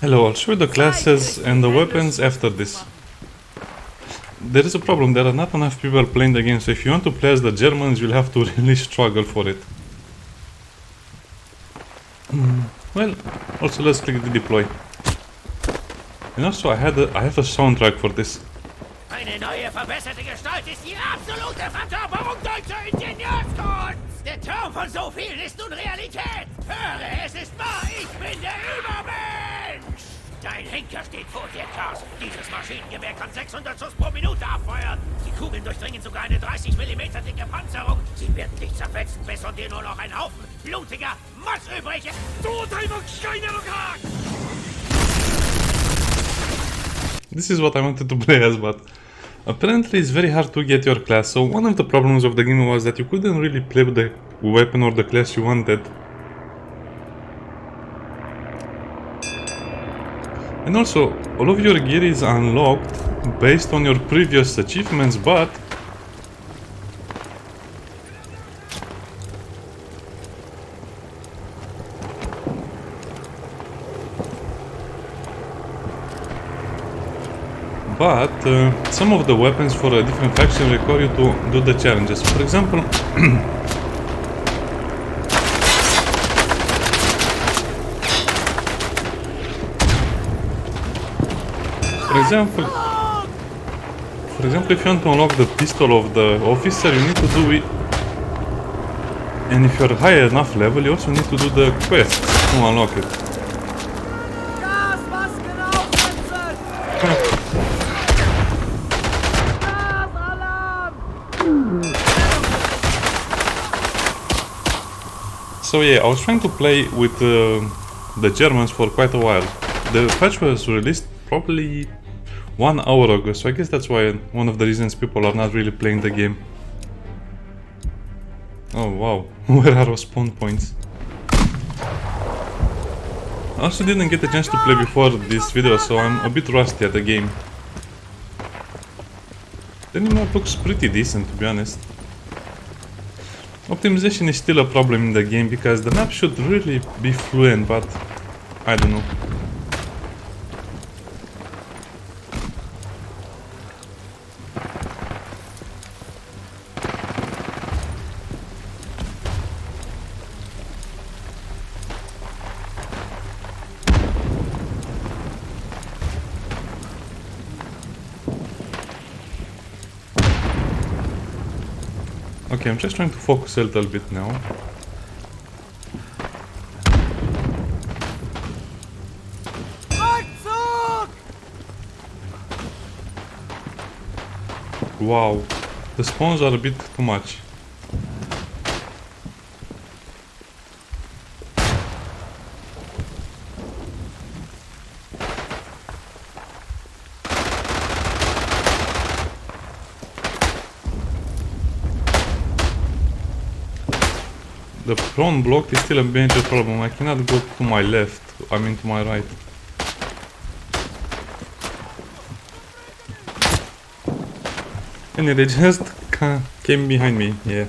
Hello, I'll show you the classes and the weapons after this. There is a problem, there are not enough people playing the game, so if you want to play as the Germans, you'll have to really struggle for it. Well, also let's click the deploy. And also I have a soundtrack for this. Eine neue, verbesserte Gestalt ist die absolute Verkörperung deutscher Ingenieurskunst! Der Traum von so vielen ist nun Realität! Höre, es ist wahr, ich bin der Übermensch! Dein Henker steht vor dir, Klaus. Dieses Maschinengewehr kann 600 Schuss pro Minute abfeuern. Die Kugeln durchdringen sogar eine 30 mm dicke Panzerung. Sie werden dich zerfetzen, bis von dir nur noch ein Haufen blutiger Moss übrig ist. This is what I wanted to play as, but apparently it's very hard to get your class. So one of the problems of the game was that you couldn't really play with the weapon or the class you wanted. And also, all of your gear is unlocked based on your previous achievements, but some of the weapons for a different faction require you to do the challenges. For example, if you want to unlock the pistol of the officer, you need to do it. And if you're high enough level, you also need to do the quest to unlock it. So yeah, I was trying to play with the Germans for quite a while. The patch was released probably 1 hour ago, so I guess that's why one of the reasons people are not really playing the game. Oh wow, where are our spawn points? I also didn't get a chance to play before this video, so I'm a bit rusty at the game. The new map looks pretty decent, to be honest. Optimization is still a problem in the game because the map should really be fluent, but I don't know. Okay, I'm just trying to focus a little bit now. Wow, the spawns are a bit too much. The prone block is still a major problem. I cannot go to my left, I mean to my right. Anyway, they just came behind me, yeah.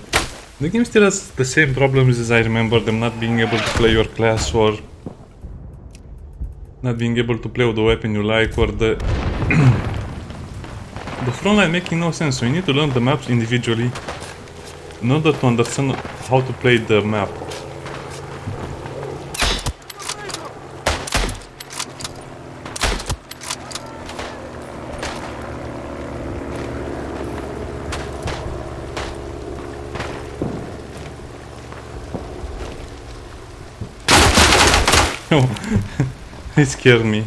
The game still has the same problems as I remember them, not being able to play your class or not being able to play with the weapon you like, or the the front line making no sense, so you need to learn the maps individually in order to understand how to play the map. Oh, it scared me.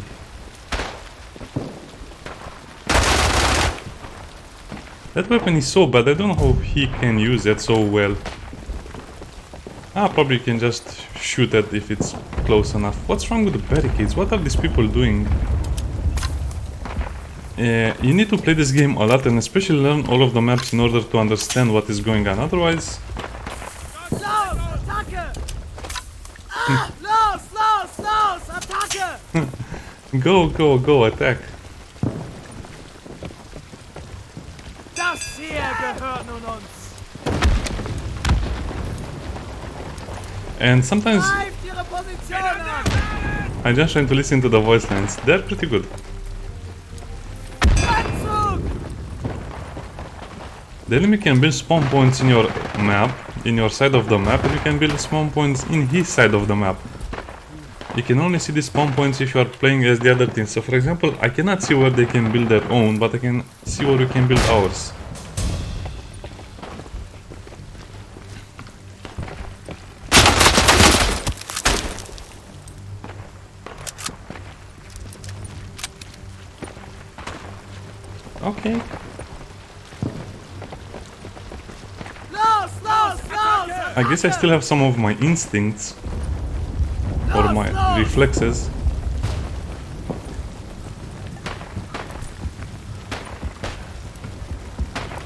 That weapon is so bad, I don't know how he can use it so well. Ah, probably can just shoot it if it's close enough. What's wrong with the barricades? What are these people doing? You need to play this game a lot and especially learn all of the maps in order to understand what is going on. Otherwise... Go, attack. Das hier gehört nun uns. And sometimes... Greift ihre Position an. I'm just trying to listen to the voice lines. They're pretty good. The enemy can build spawn points in your map, in your side of the map, and you can build spawn points in his side of the map. You can only see the spawn points if you are playing as the other team. So for example, I cannot see where they can build their own, but I can see where we can build ours. Okay. I guess I still have some of my instincts or my reflexes.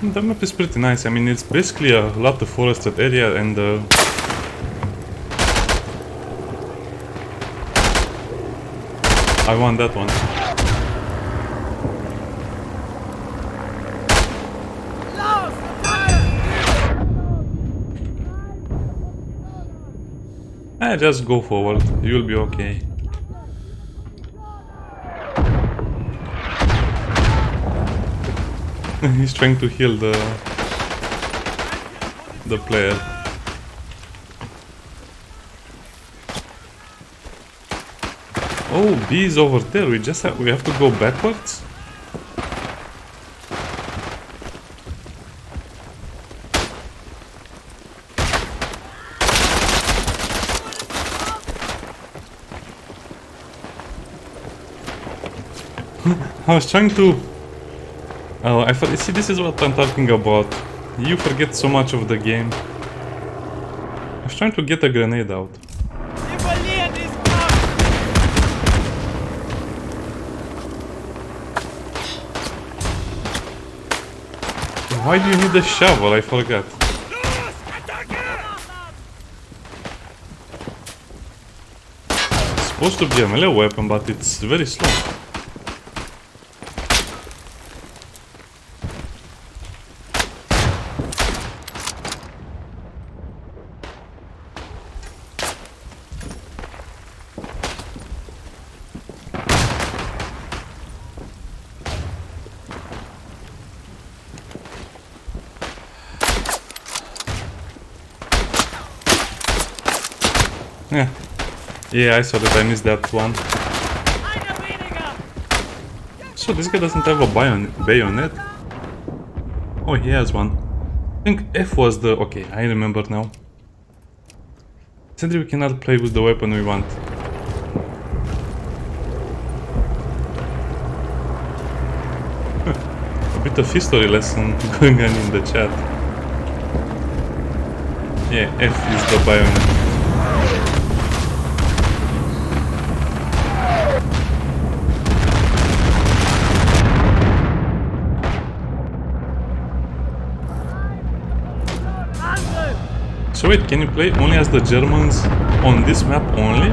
The map is pretty nice. I mean, it's basically a lot of forested area and I want that one. Just go forward, you'll be okay. He's trying to heal the player. Oh, B is over there. We have to go backwards. I was trying to... Oh, I thought... See, this is what I'm talking about. You forget so much of the game. I was trying to get a grenade out. Why do you need a shovel? I forgot. It's supposed to be a melee weapon, but it's very slow. Yeah, I saw that. I missed that one. So this guy doesn't have a bayonet? Oh, he has one. I think F was the... Okay, I remember now. Sadly, we cannot play with the weapon we want. A bit of history lesson going on in the chat. Yeah, F is the bayonet. So wait, can you play only as the Germans on this map only?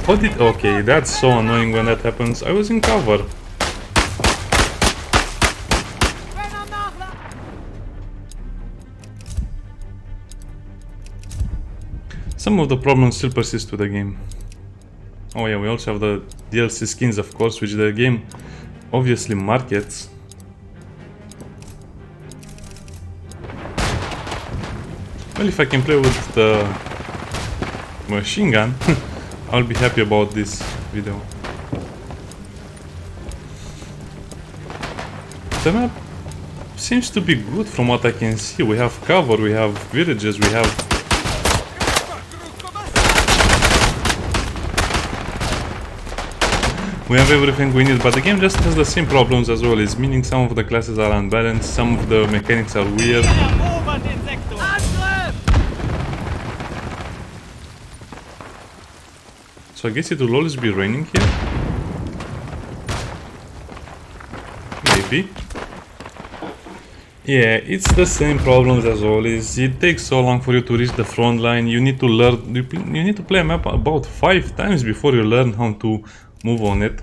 How did... Okay, that's so annoying when that happens. I was in cover. Some of the problems still persist with the game. Oh yeah, we also have the DLC skins, of course, which the game obviously markets. Well, if I can play with the machine gun, I'll be happy about this video. The map seems to be good from what I can see. We have cover, we have villages, we have... We have everything we need, but the game just has the same problems as always, meaning some of the classes are unbalanced, some of the mechanics are weird. So I guess it will always be raining here? Maybe. Yeah, it's the same problems as always. It takes so long for you to reach the front line. You need to learn, you need to play a map about 5 times before you learn how to move on it.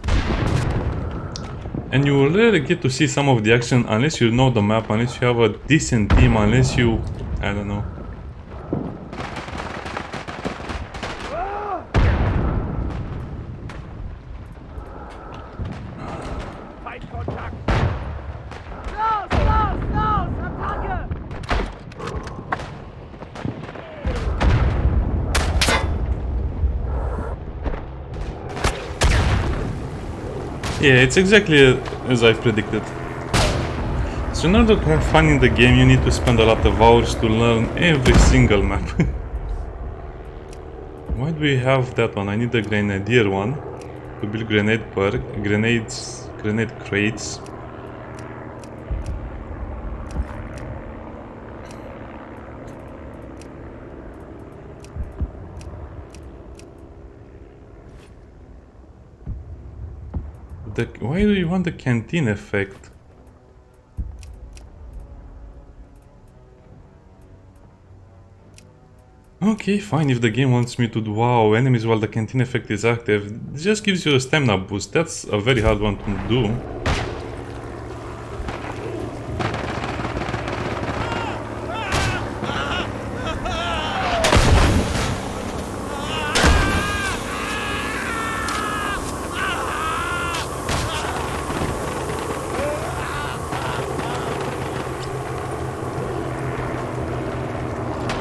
And you will rarely get to see some of the action unless you know the map, unless you have a decent team, unless you... I don't know. Feindkontakt! Los, los, los! Attacke! Yeah, it's exactly as I predicted. So in order to have fun in the game, you need to spend a lot of hours to learn every single map. Why do we have that one? I need a grenadier one to build grenade grenade crates. Why do you want the canteen effect? Okay, fine, if the game wants me to do wow enemies while the canteen effect is active, it just gives you a stamina boost. That's a very hard one to do.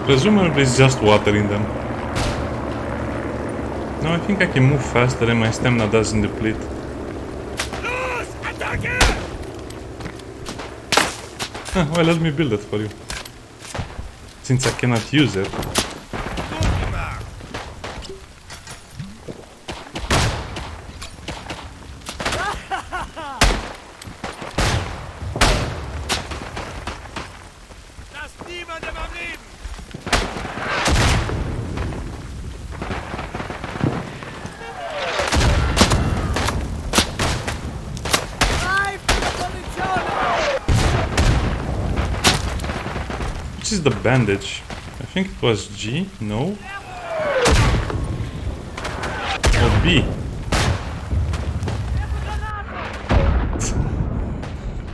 Presumably it's just water in them. No, I think I can move faster and my stamina doesn't deplete. Los, Attacke! Well, let me build it for you. Since I cannot use it. Lass niemandem am Leben! Greif die Position! Which is the bandage? I think it was G? No? Or B?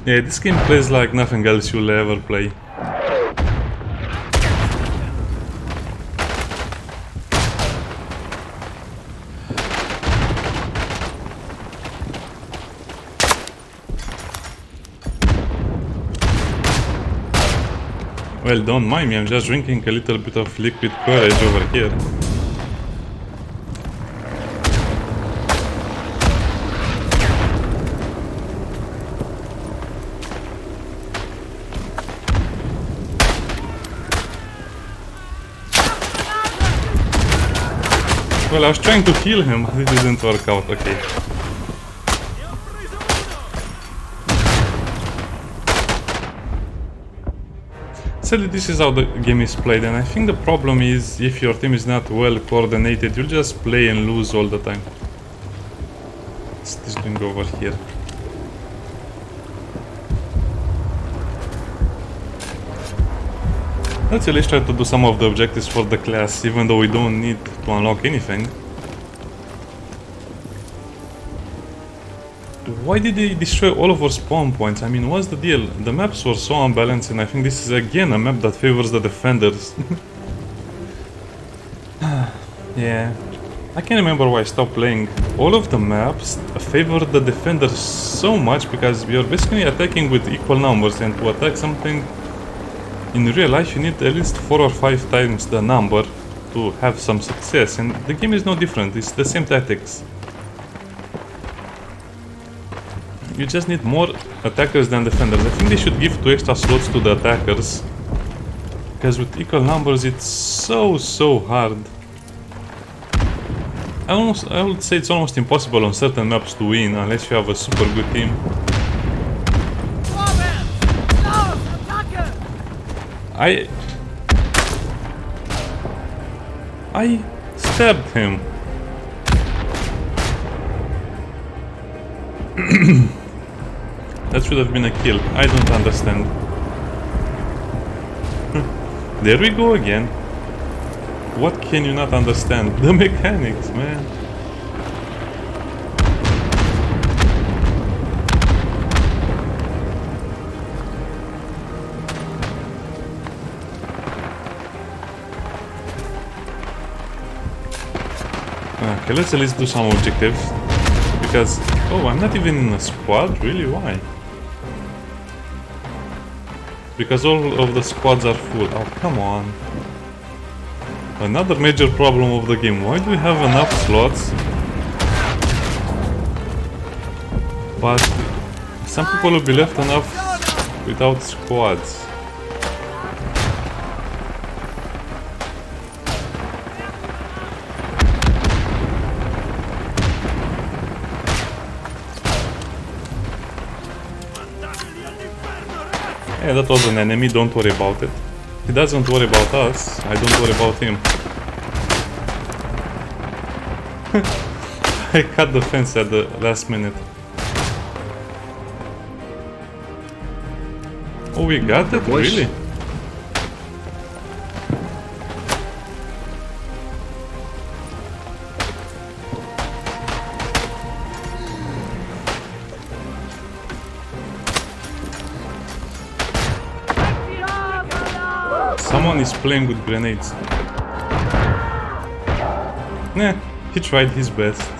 Yeah, this game plays like nothing else you'll ever play. Well, don't mind me, I'm just drinking a little bit of liquid courage over here. Well, I was trying to heal him, but it didn't work out, okay. Sadly, this is how the game is played, and I think the problem is if your team is not well coordinated, you'll just play and lose all the time. What's this doing over here? Let's at least try to do some of the objectives for the class, even though we don't need to unlock anything. Why did they destroy all of our spawn points? I mean, what's the deal? The maps were so unbalanced, and I think this is again a map that favors the defenders. Yeah, I can't remember why I stopped playing. All of the maps favor the defenders so much because we are basically attacking with equal numbers, and to attack something in real life you need at least 4 or 5 times the number to have some success, and the game is no different, it's the same tactics. You just need more attackers than defenders. I think they should give 2 extra slots to the attackers, because with equal numbers it's so hard. I would say it's almost impossible on certain maps to win unless you have a super good team. Vorwärts! Los, Attacke! I stabbed him. That should have been a kill. I don't understand. There we go again. What can you not understand? The mechanics, man. Okay, let's at least do some objectives. Because... Oh, I'm not even in a squad? Really? Why? Because all of the squads are full. Oh, come on. Another major problem of the game. Why do we have enough slots? But some people will be left enough without squads. Yeah, that was an enemy, don't worry about it. He doesn't worry about us, I don't worry about him. I cut the fence at the last minute. Oh, we got it? Really? Someone is playing with grenades. Nah, he tried his best.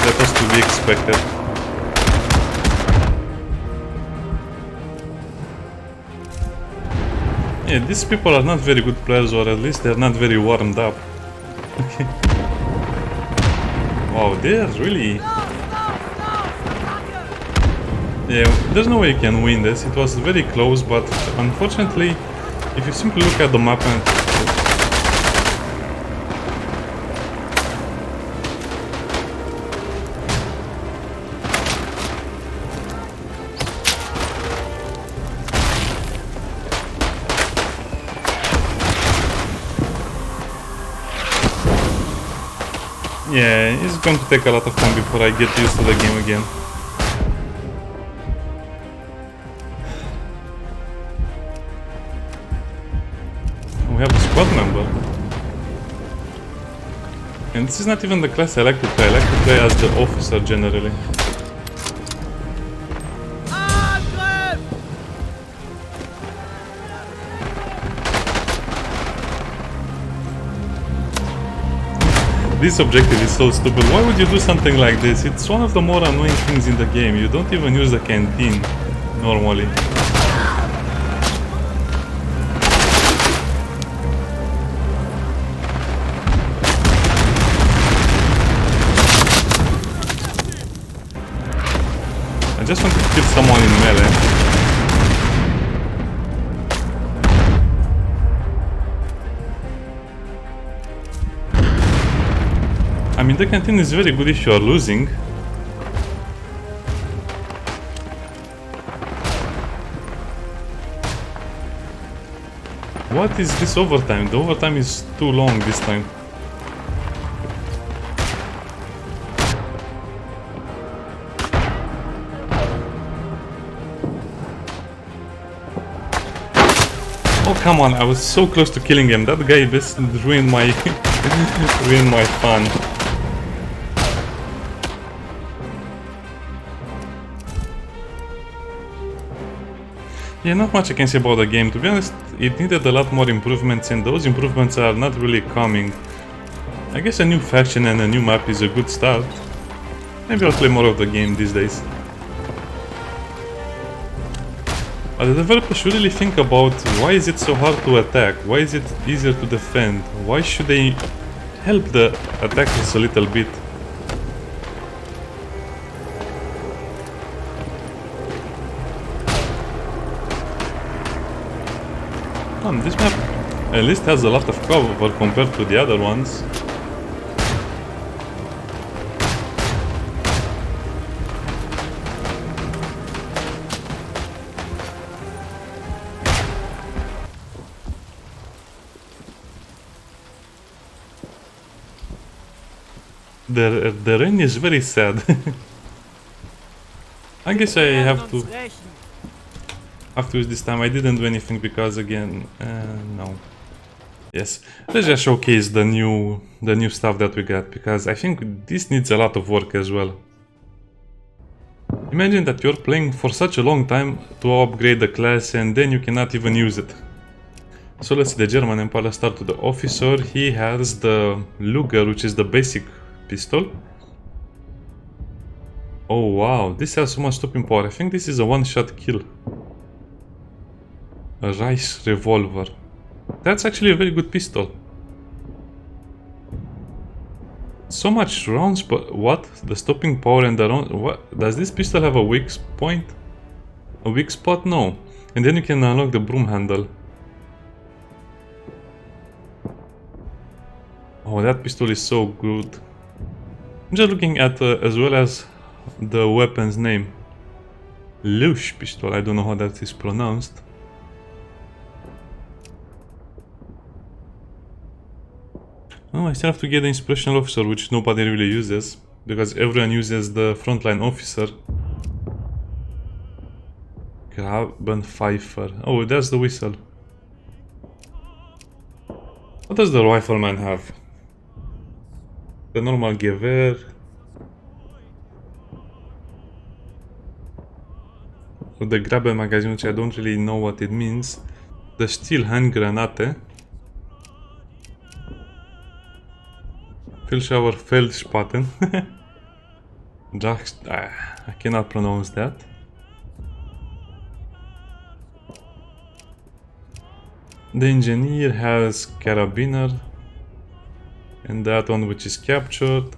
That was to be expected. Yeah, these people are not very good players, or at least they're not very warmed up. Okay. Wow, they're really... Yeah, there's no way you can win this. It was very close, but unfortunately, if you simply look at the map and... Yeah, it's going to take a lot of time before I get used to the game again. We have a squad member. And this is not even the class I like to play. I like to play as the officer generally. This objective is so stupid. Why would you do something like this? It's one of the more annoying things in the game. You don't even use the canteen normally. I just want to kill someone in melee. I mean, the canteen is very good if you are losing. What is this overtime? The overtime is too long this time. Oh, come on, I was so close to killing him. That guy just ruined my ruined my fun. Yeah, not much I can say about the game. To be honest, it needed a lot more improvements, and those improvements are not really coming. I guess a new faction and a new map is a good start. Maybe I'll play more of the game these days. But the developers should really think about why is it so hard to attack? Why is it easier to defend? Why should they help the attackers a little bit? This map at least has a lot of cover compared to the other ones. The rain is very sad. I guess I have to use this time. I didn't do anything because again, no. Yes, let's just showcase the new stuff that we got, because I think this needs a lot of work as well. Imagine that you're playing for such a long time to upgrade the class and then you cannot even use it. So let's see, the German Empire. Let's start with the officer. He has the Luger, which is the basic pistol. Oh wow, this has so much stopping power. I think this is a one-shot kill. A Rice revolver. That's actually a very good pistol. So much rounds, but what? The stopping power and the round. What? Does this pistol have a weak point? A weak spot? No. And then you can unlock the broom handle. Oh, that pistol is so good. I'm just looking at as well as the weapon's name. Lush pistol. I don't know how that is pronounced. Oh, I still have to get the inspirational officer, which nobody really uses, because everyone uses the frontline officer. Grabenpfeifer. Oh, that's the whistle. What does the rifleman have? The normal Gewehr. The Graben magazine, which I don't really know what it means. The steel hand granate. Filschauer Feldspaten. I cannot pronounce that. The engineer has carabiner. And that one which is captured.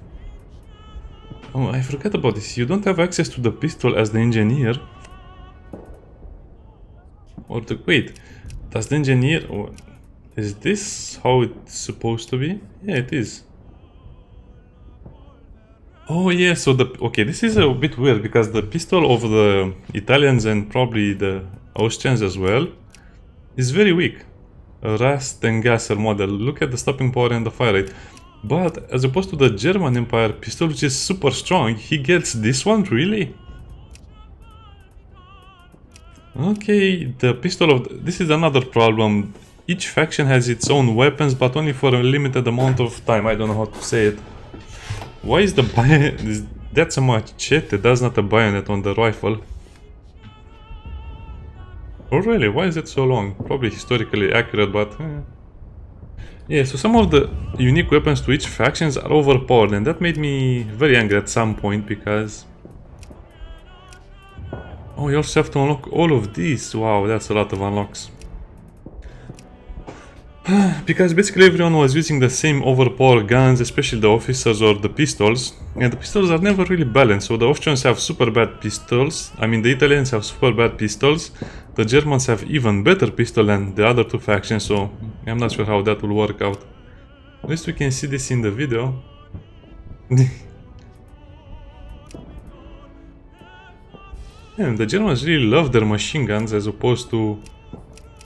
Oh, I forgot about this. You don't have access to the pistol as the engineer. Or the... Wait. Does the engineer... Is this how it's supposed to be? Yeah, it is. Oh yeah, so the... Okay, this is a bit weird because the pistol of the Italians and probably the Austrians as well is very weak. A Rastengasser model. Look at the stopping power and the fire rate. But as opposed to the German Empire pistol, which is super strong, he gets this one, really? Okay, the pistol of... This is another problem. Each faction has its own weapons, but only for a limited amount of time. I don't know how to say it. Why is the bayonet... That's a machete, that's not a bayonet on the rifle. Oh really, why is it so long? Probably historically accurate, but... Yeah, so some of the unique weapons to each factions are overpowered, and that made me very angry at some point, because... Oh, you also have to unlock all of these. Wow, that's a lot of unlocks. Because basically everyone was using the same overpowered guns, especially the officers or the pistols, and the pistols are never really balanced. So the Austrians have super bad pistols, I mean the Italians have super bad pistols, the Germans have even better pistol than the other two factions, so I'm not sure how that will work out. At least we can see this in the video. And the Germans really love their machine guns as opposed to...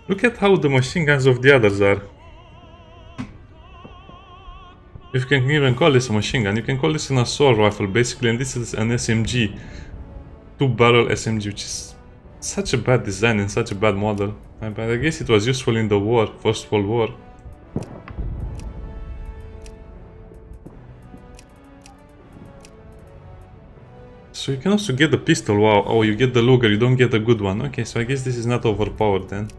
Look at how the machine guns of the others are. If you can even call this a machine gun, you can call this an assault rifle basically, and this is an SMG. Two-barrel SMG, which is such a bad design and such a bad model. But I guess it was useful in the war, First World War. So you can also get the pistol, wow. Oh, you get the Luger, you don't get the good one. Okay, so I guess this is not overpowered then.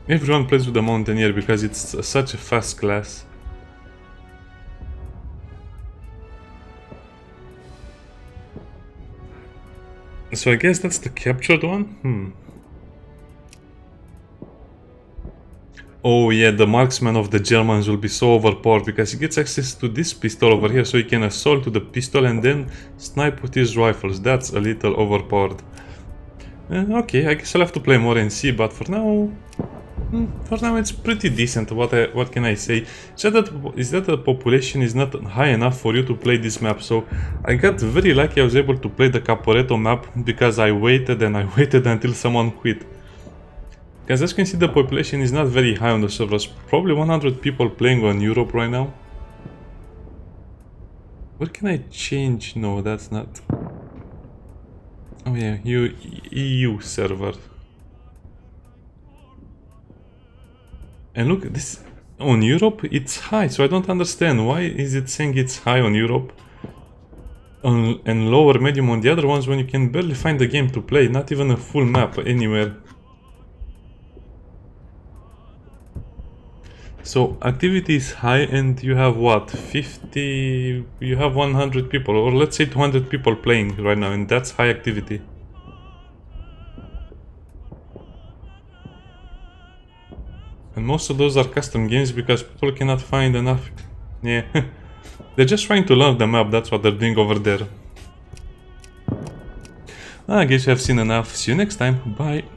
Everyone plays with the Mountaineer because it's such a fast class. So I guess that's the captured one? Oh yeah, the marksman of the Germans will be so overpowered because he gets access to this pistol over here, so he can assault with the pistol and then snipe with his rifles. That's a little overpowered. Okay, I guess I'll have to play more and see, but for now... For now it's pretty decent, what can I say? Is that the population is not high enough for you to play this map, so I got very lucky I was able to play the Caporetto map because I waited and I waited until someone quit. Because as you can see, the population is not very high on the servers, probably 100 people playing on Europe right now. What can I change? No, that's not... Oh yeah, EU server. And look, this on Europe it's high, so I don't understand why is it saying it's high on Europe and lower medium on the other ones when you can barely find the game to play, not even a full map anywhere. So activity is high and you have what, 50, you have 100 people, or let's say 200 people playing right now, and that's high activity. And most of those are custom games because people cannot find enough. Yeah, they're just trying to learn the map, that's what they're doing over there. I guess you have seen enough. See you next time. Bye.